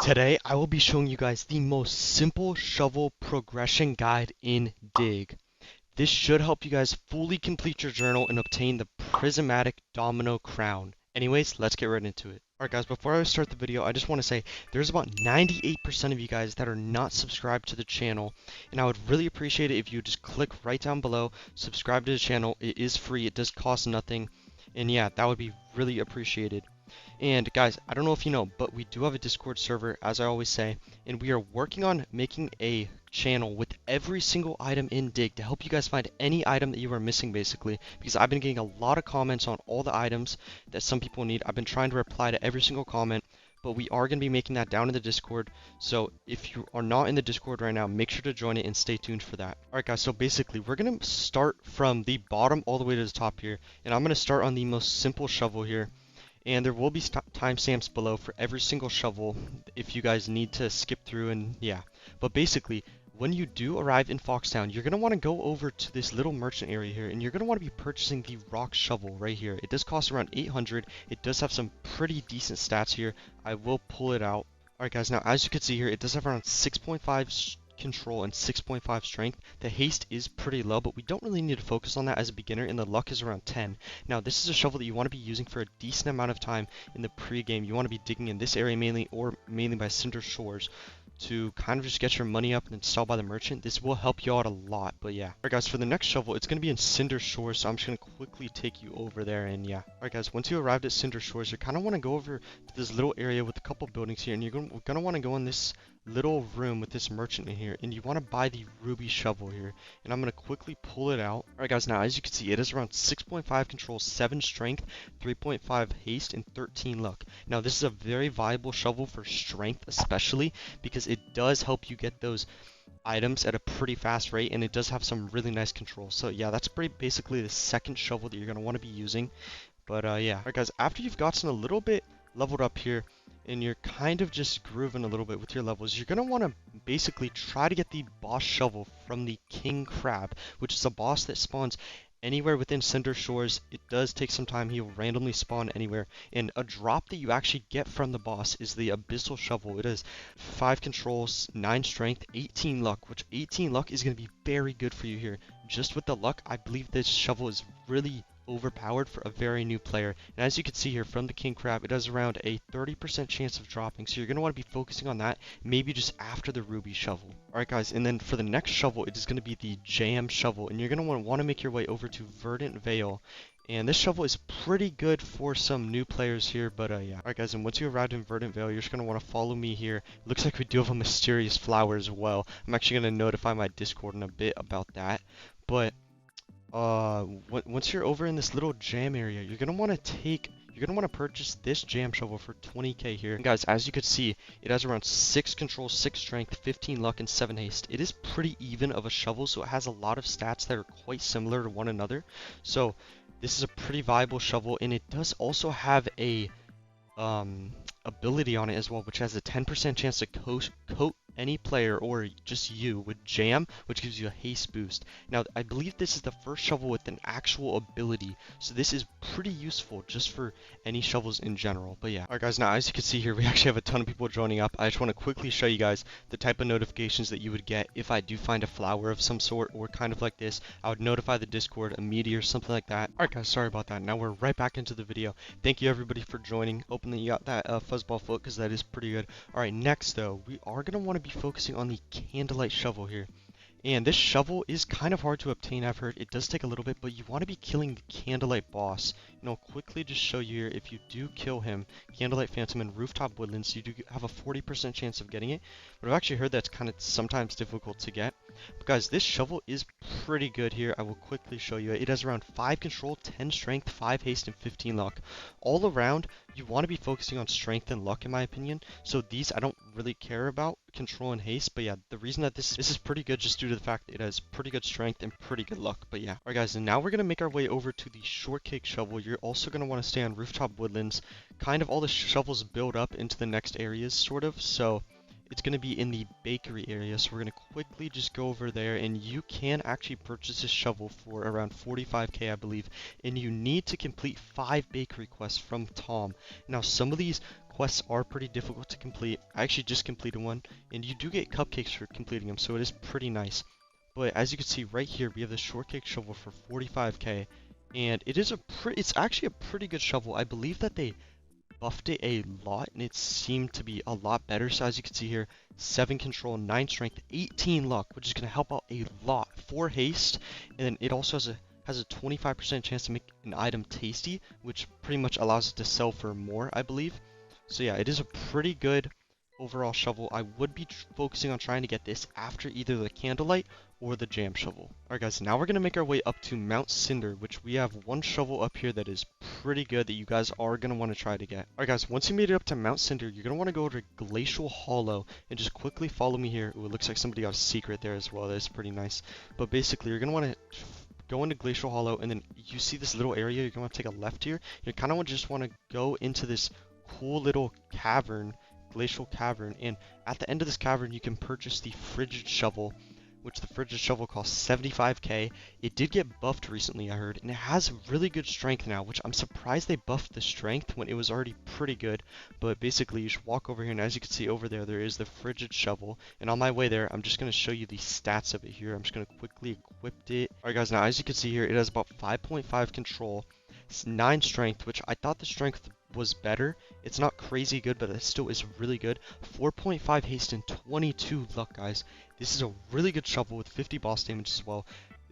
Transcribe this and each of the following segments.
Today I will be showing you guys the most simple shovel progression guide in Dig. This should help you guys fully complete your journal and obtain the Prismatic Domino Crown. Anyways, let's get right into it. Alright guys, before I start the video, I just want to say there's about 98% of you guys that are not subscribed to the channel, and I would really appreciate it if you just click right down below, subscribe to the channel. It is free, it does cost nothing, and yeah, that would be really appreciated. And guys, I don't know if you know, but we do have a Discord server, as I always say, and we are working on making a channel with every single item in Dig to help you guys find any item that you are missing, basically, because I've been getting a lot of comments on all the items that some people need. I've been trying to reply to every single comment, but we are going to be making that down in the Discord. So if you are not in the Discord right now, make sure to join it and stay tuned for that. Alright guys, so basically we're going to start from the bottom all the way to the top here, and I'm going to start on the most simple shovel here. And there will be timestamps below for every single shovel if you guys need to skip through, and yeah. But basically, when you do arrive in Foxtown, you're going to want to go over to this little merchant area here, and you're going to want to be purchasing the rock shovel right here. It does cost around 800. It does have some pretty decent stats here. I will pull it out. Alright guys, now as you can see here, it does have around 6.5 control and 6.5 strength. The haste is pretty low, but we don't really need to focus on that as a beginner, and the luck is around 10. Now this is a shovel that you want to be using for a decent amount of time in the pre-game. You want to be digging in this area mainly, or mainly by Cinder Shores, to kind of just get your money up and install by the merchant. This will help you out a lot, but yeah. Alright guys, for the next shovel, it's going to be in Cinder Shores, so I'm just going to quickly take you over there, and yeah. Alright guys, once you arrived at Cinder Shores, you kind of want to go over to this little area with a couple buildings here, and you're going to want to go in this little room with this merchant in here, and you want to buy the ruby shovel here, and I'm going to quickly pull it out. Alright guys, now as you can see, it is around 6.5 control, 7 strength, 3.5 haste, and 13 luck. Now this is a very viable shovel for strength, especially because it does help you get those items at a pretty fast rate, and it does have some really nice control. So yeah, that's basically the second shovel that you're going to want to be using. But yeah. Alright guys, after you've gotten a little bit leveled up here, and you're kind of just grooving a little bit with your levels, you're going to want to basically try to get the boss shovel from the King Crab, which is a boss that spawns anywhere within Cinder Shores. It does take some time. He'll randomly spawn anywhere, and a drop that you actually get from the boss is the Abyssal Shovel. It is 5 controls, 9 strength, 18 luck, which 18 luck is going to be very good for you here. Just with the luck, I believe this shovel is really overpowered for a very new player. And as you can see here from the King Crab, it has around a 30% chance of dropping, so you're going to want to be focusing on that, maybe just after the ruby shovel. Alright guys, and then for the next shovel, it is going to be the Jam Shovel, and you're going to want to make your way over to Verdant Vale. And this shovel is pretty good for some new players here, but yeah. Alright guys, and once you arrived in Verdant Vale, you're just going to want to follow me here. It looks like we do have a mysterious flower as well. I'm actually going to notify my Discord in a bit about that. But once you're over in this little jam area, you're gonna want to purchase this jam shovel for 20k here. And guys, as you could see, it has around 6 control, 6 strength, 15 luck, and 7 haste. It is pretty even of a shovel, so it has a lot of stats that are quite similar to one another. So this is a pretty viable shovel, and it does also have a ability on it as well, which has a 10% chance to coat any player or just you with jam, which gives you a haste boost. Now I believe this is the first shovel with an actual ability, so this is pretty useful just for any shovels in general. But yeah. Alright guys, now as you can see here, we actually have a ton of people joining up. I just want to quickly show you guys the type of notifications that you would get if I do find a flower of some sort, or kind of like this. I would notify the Discord, a meteor, something like that. Alright guys, sorry about that. Now we're right back into the video. Thank you everybody for joining. Hoping that you got that fuzzball foot, because that is pretty good. Alright, next though, we are going to want to be focusing on the Candlelight Shovel here. And this shovel is kind of hard to obtain, I've heard. It does take a little bit, but you want to be killing the Candlelight boss. And I'll quickly just show you here, if you do kill him, Candlelight Phantom in Rooftop Woodlands, you do have a 40% chance of getting it. But I've actually heard that's kind of sometimes difficult to get. But guys, this shovel is pretty good here. I will quickly show you. It has around 5 control, 10 strength, 5 haste, and 15 luck. All around, you want to be focusing on strength and luck in my opinion. So these I don't really care about, control and haste. But yeah, the reason that this is pretty good just due to the fact that it has pretty good strength and pretty good luck. But yeah. Alright guys, and now we're going to make our way over to the Shortcake Shovel. You're also going to want to stay on Rooftop Woodlands. Kind of all the shovels build up into the next areas, sort of. So it's going to be in the bakery area, so we're going to quickly just go over there, and you can actually purchase this shovel for around 45k, I believe, and you need to complete 5 bakery quests from Tom. Now, some of these quests are pretty difficult to complete. I actually just completed one, and you do get cupcakes for completing them, so it is pretty nice. But as you can see right here, we have the Shortcake Shovel for 45k, and it's actually a pretty good shovel. I believe that they buffed it a lot, and it seemed to be a lot better. So as you can see here, 7 control, 9 strength, 18 luck, which is going to help out a lot. 4 haste, and then it also has a 25% chance to make an item tasty, which pretty much allows it to sell for more, I believe. So yeah, it is a pretty good overall shovel. I would be focusing on trying to get this after either the Candlelight or the Jam Shovel. Alright guys, now we're going to make our way up to Mount Cinder, which we have one shovel up here that is pretty good that you guys are going to want to try to get. Alright guys, once you made it up to Mount Cinder, you're going to want to go to Glacial Hollow and just quickly follow me here. Ooh, it looks like somebody got a secret there as well. That's pretty nice. But basically, you're going to want to go into Glacial Hollow, and then you see this little area. You're going to take a left here. You kind of just want to go into this cool little cavern, Glacial Cavern, and at the end of this cavern you can purchase the Frigid Shovel, which the Frigid Shovel costs 75k. It did get buffed recently, I heard, and it has really good strength now, which I'm surprised they buffed the strength when it was already pretty good. But basically, you should walk over here, and as you can see over there, there is the Frigid Shovel. And on my way there, I'm just going to show you the stats of it here. I'm just going to quickly equip it. Alright guys, now as you can see here, it has about 5.5 control, 9 strength, which I thought the strength was better. It's not crazy good, but it still is really good. 4.5 haste and 22 luck, guys. This is a really good shovel with 50 boss damage as well.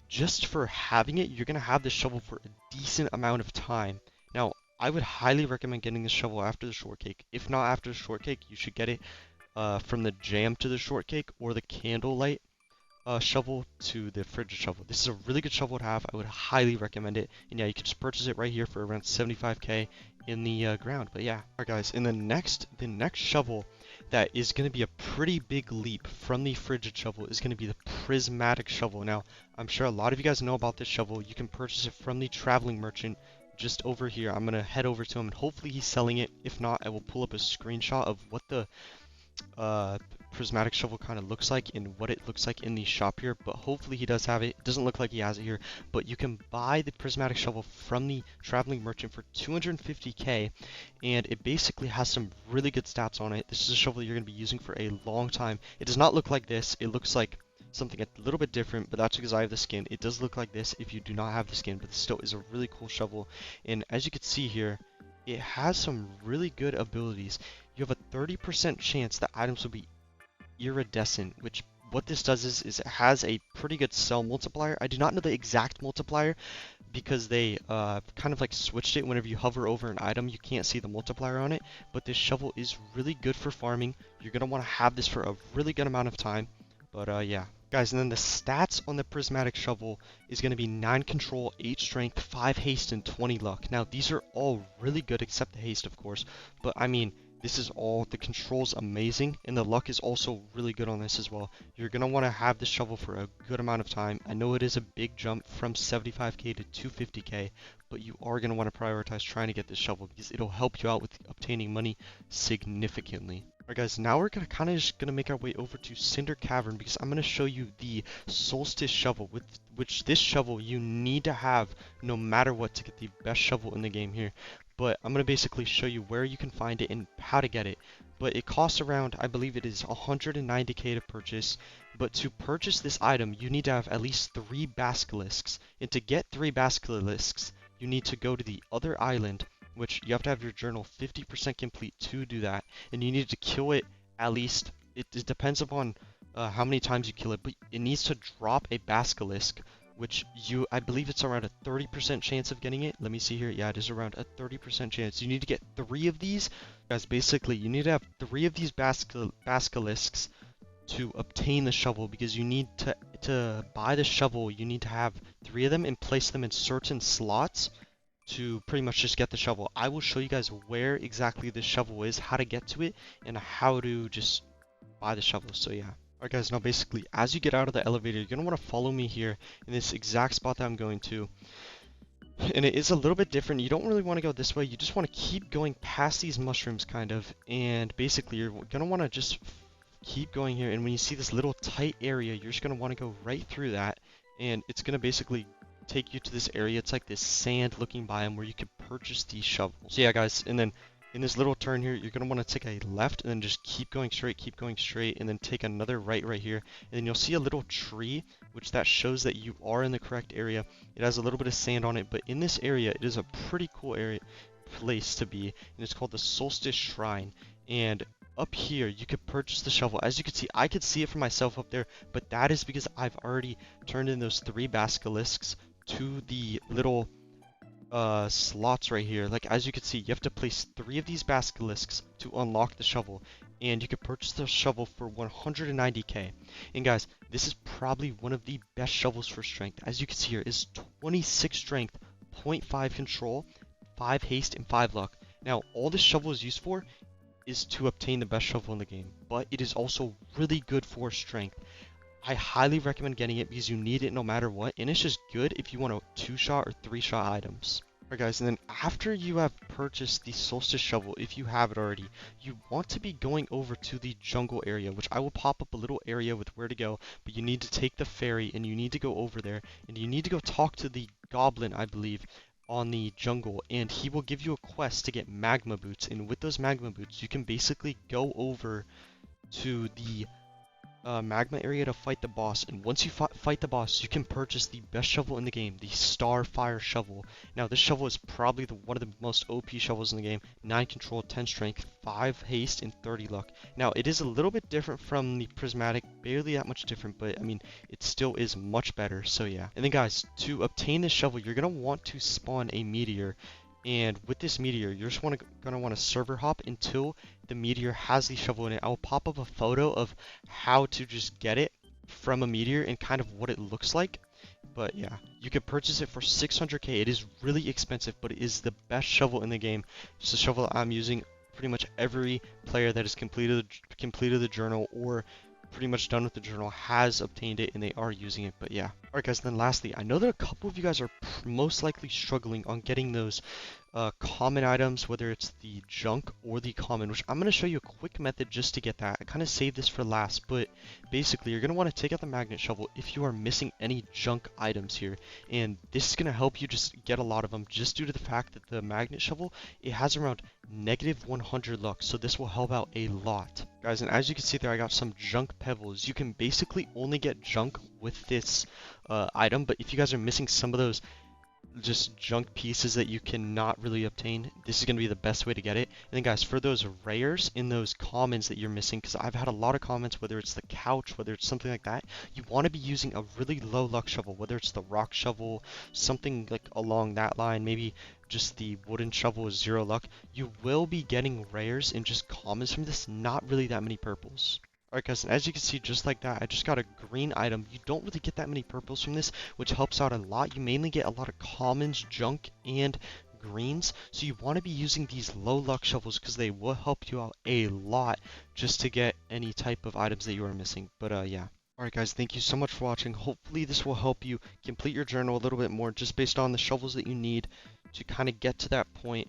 Just for having it, you're going to have this shovel for a decent amount of time. Now, I would highly recommend getting this shovel after the Shortcake. If not after the Shortcake, you should get it from the Jam to the Shortcake or the Candlelight shovel to the Frigid Shovel. This is a really good shovel to have. I would highly recommend it. And yeah, you can just purchase it right here for around 75k in the ground. But yeah, alright guys, and the next shovel that is going to be a pretty big leap from the Frigid Shovel is going to be the Prismatic Shovel. Now, I'm sure a lot of you guys know about this shovel. You can purchase it from the traveling merchant just over here. I'm going to head over to him, and hopefully he's selling it. If not, I will pull up a screenshot of what the Prismatic Shovel kind of looks like and what it looks like in the shop here, but hopefully he does have it. It doesn't look like he has it here, but you can buy the Prismatic Shovel from the traveling merchant for 250k, and it basically has some really good stats on it. This is a shovel that you're going to be using for a long time. It does not look like this. It looks like something a little bit different, but that's because I have the skin. It does look like this if you do not have the skin, but this still is a really cool shovel. And as you can see here, it has some really good abilities. You have a 30% chance that items will be iridescent, which what this does is it has a pretty good sell multiplier. I do not know the exact multiplier because they kind of like switched it. Whenever you hover over an item, you can't see the multiplier on it, but this shovel is really good for farming. You're going to want to have this for a really good amount of time. But yeah, guys, and then the stats on the Prismatic Shovel is going to be 9 control, 8 strength, 5 haste, and 20 luck. Now, these are all really good except the haste, of course, but I mean, this is all, the control's amazing, and the luck is also really good on this as well. You're going to want to have this shovel for a good amount of time. I know it is a big jump from 75k to 250k, but you are going to want to prioritize trying to get this shovel because it'll help you out with obtaining money significantly. Alright guys, now we're kind of just going to make our way over to Cinder Cavern because I'm going to show you the Solstice Shovel, which this shovel you need to have no matter what to get the best shovel in the game here. But I'm going to basically show you where you can find it and how to get it. But it costs around, I believe it is 190k to purchase. But to purchase this item, you need to have at least 3 basilisks. And to get 3 basilisks, you need to go to the other island, which you have to have your journal 50% complete to do that. And you need to kill it at least, it depends upon how many times you kill it, but it needs to drop a basilisk, which I believe it's around a 30% chance of getting it. Let me see here. Yeah, it is around a 30% chance. You need to get 3 of these. Guys, basically, you need to have 3 of these basilisks to obtain the shovel, because you need to buy the shovel, you need to have 3 of them and place them in certain slots to pretty much just get the shovel. I will show you guys where exactly the shovel is, how to get to it, and how to just buy the shovel. So yeah. Alright guys, now basically, as you get out of the elevator, you're going to want to follow me here in this exact spot that I'm going to. And it is a little bit different. You don't really want to go this way. You just want to keep going past these mushrooms, kind of. And basically, you're going to want to just keep going here. And when you see this little tight area, you're just going to want to go right through that. And it's going to basically take you to this area. It's like this sand-looking biome where you can purchase these shovels. So yeah, guys, and then in this little turn here, you're going to want to take a left and then just keep going straight, and then take another right here. And then you'll see a little tree, which that shows that you are in the correct area. It has a little bit of sand on it, but in this area, it is a pretty cool place to be, and it's called the Solstice Shrine. And up here, you could purchase the shovel. As you can see, I could see it for myself up there, but that is because I've already turned in those 3 basilisks to the little slots right here. Like, as you can see, you have to place 3 of these basilisks to unlock the shovel, and you can purchase the shovel for 190k. And guys, this is probably one of the best shovels for strength. As you can see here, is 26 strength, 0.5 control, 5 haste, and 5 luck. Now, all this shovel is used for is to obtain the best shovel in the game, but it is also really good for strength. I highly recommend getting it because you need it no matter what, and it's just good if you want a 2-shot or 3-shot items. Alright guys, and then after you have purchased the Solstice Shovel, if you have it already, you want to be going over to the jungle area, which I will pop up a little area with where to go, but you need to take the ferry and you need to go over there, and you need to go talk to the goblin, I believe, on the jungle, and he will give you a quest to get magma boots. And with those magma boots, you can basically go over to the magma area to fight the boss, and once you fight the boss, you can purchase the best shovel in the game, the Starfire Shovel. Now this shovel is probably one of the most OP shovels in the game. 9 control, 10 strength, 5 haste, and 30 luck. Now it is a little bit different from the Prismatic, barely that much different, but I mean it still is much better, so yeah. And then guys, to obtain this shovel, you're gonna want to spawn a meteor. And with this meteor, you're just gonna want to server hop until the meteor has the shovel in it. I'll pop up a photo of how to just get it from a meteor and kind of what it looks like. But yeah, you can purchase it for 600k. It is really expensive, but it is the best shovel in the game. It's the shovel that I'm using. Pretty much every player that has completed the journal or pretty much done with the journal has obtained it, and they are using it. But yeah. Alright guys, then lastly, I know that a couple of you guys are most likely struggling on getting those common items, whether it's the junk or the common, which I'm going to show you a quick method just to get that. I kind of saved this for last, but basically you're going to want to take out the magnet shovel if you are missing any junk items here, and this is going to help you just get a lot of them just due to the fact that the magnet shovel, it has around -100 luck, so this will help out a lot. Guys, and as you can see there, I got some junk pebbles. You can basically only get junk with this item, but if you guys are missing some of those just junk pieces that you cannot really obtain, this is going to be the best way to get it. And then guys, for those rares in those commons that you're missing, because I've had a lot of comments, whether it's the couch, whether it's something like that, you want to be using a really low luck shovel, whether it's the rock shovel, something like along that line, maybe just the wooden shovel is 0 luck. You will be getting rares and just commons from this, not really that many purples. Alright guys, and as you can see, just like that, I just got a green item. You don't really get that many purples from this, which helps out a lot. You mainly get a lot of commons, junk, and greens. So you want to be using these low luck shovels because they will help you out a lot just to get any type of items that you are missing. But yeah. Alright guys, thank you so much for watching. Hopefully this will help you complete your journal a little bit more just based on the shovels that you need to kind of get to that point.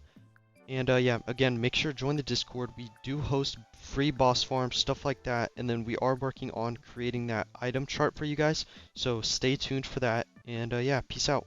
And yeah, again, make sure to join the Discord. We do host free boss farms, stuff like that, and then we are working on creating that item chart for you guys, so stay tuned for that. And yeah, peace out.